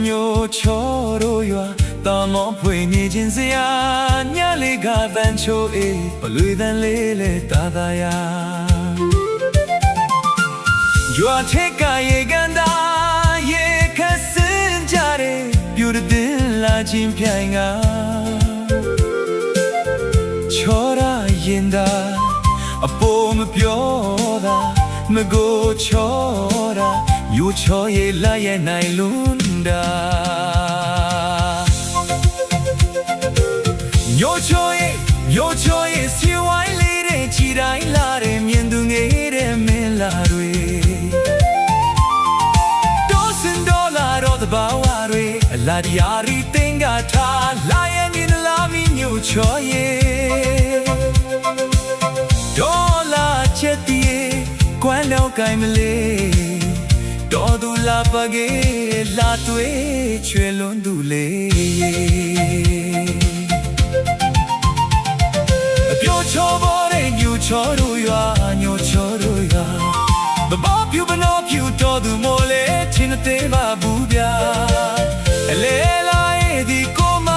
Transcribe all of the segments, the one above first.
မြို့ချောတို့ရွာတောင်မောဖွေနေခြင်းစရာညလေးကတန်ချိုအေးဘလွေတန်လေးလေတာသာယာရွာထက်ကရေကန်သာရေခတ်စင်ကြတဲ့ပြူတဲ့လာခြင်းပြိုင်ကချောရရင်သာအပေါ်မပြောတာမကိုချောတာယူချောရေလာရဲ့နိုင်လွန်းတာညိုချောရေစီဝိုင်းလေးတဲ့ချီတိုင်းလာတဲ့မြင်သူငယ်တဲ့မင်းလာတွေဒေါ်စင်ဒေါ်လာတော့တဘာဝတွေအလာဒီယာရီတင်ကထားလာရဲ့နေလာမီညိုချောရေဒေါ်လာချက်တီကွမ်းတော့ကိုင်မလေးတော်သူလာပကေလာတွေချွေလွန်းသူလေးအပြောချောပေါ်တဲ့ညူချောတို့ရွာညိုချောတို့ရွာဘဘပြူဘနောပြူတော်သူမိုးလေချင်းတဲ့ပါဘူးဗျာအလေလာရဲ့ဒီကိုမ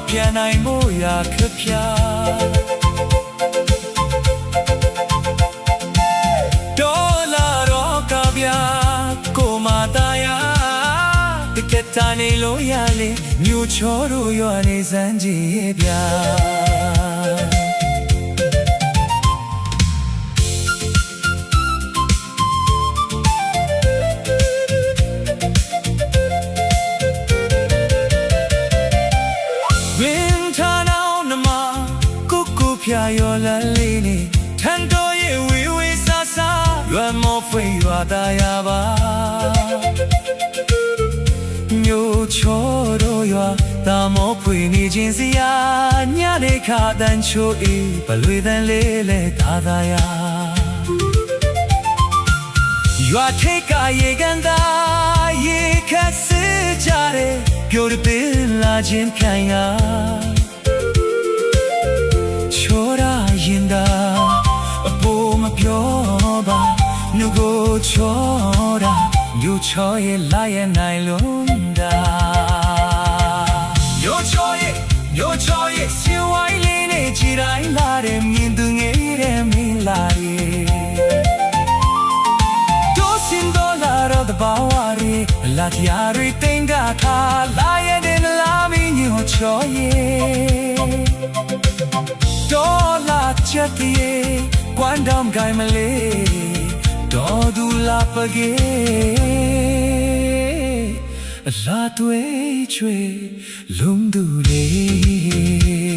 ပြန်နိုင်ဖို့ရာခက်ဖြာတာနေလို့ရလေမြို့ချောတို့ရွာနေစမ်းကြည့်ဗျာဝင်ထားနောက်နမကုကုဖျာရော်လလေးနေထန်တော်ရဲ့ဝေဝေဆာဆာရွာမောဖွေရွာသားရပါမြို့ချောတို့ရွာတာမောဖွေနေခြင်းစရာညလေးခါတန်ချိုအေးဘလွေတန်လေးလေသာသာယာရွာထိတ်ကရေကန်သာရေခတ်စေကြတဲ့ပြိုတဲ့ပင်လာခြင်းခံရချောရရင်သာအပေါ်မပြောပါနှုတ်ကိုချောတာမြို့ချောရဲ့လာရဲ့နိုင်လုံးတာမြို့ချောရဲ့စီဝိုင်းလေးနဲ့ကြည်တိုင်းလာတဲ့မြင်သူငယ်တဲ့မင်းလာရဲ့တိုးစင်ဒေါ်လာတော့တဘာဝရီလာတီယာရီတင်ကထားလာရဲ့တဲ့လာမင်းညိုချောရဲ့ဒေါ်လာချက်ရဲ့ကွမ်းတောင်ကိုင်မလေးတော်သူလာပကေလာတွေချွေလုံးသူလေး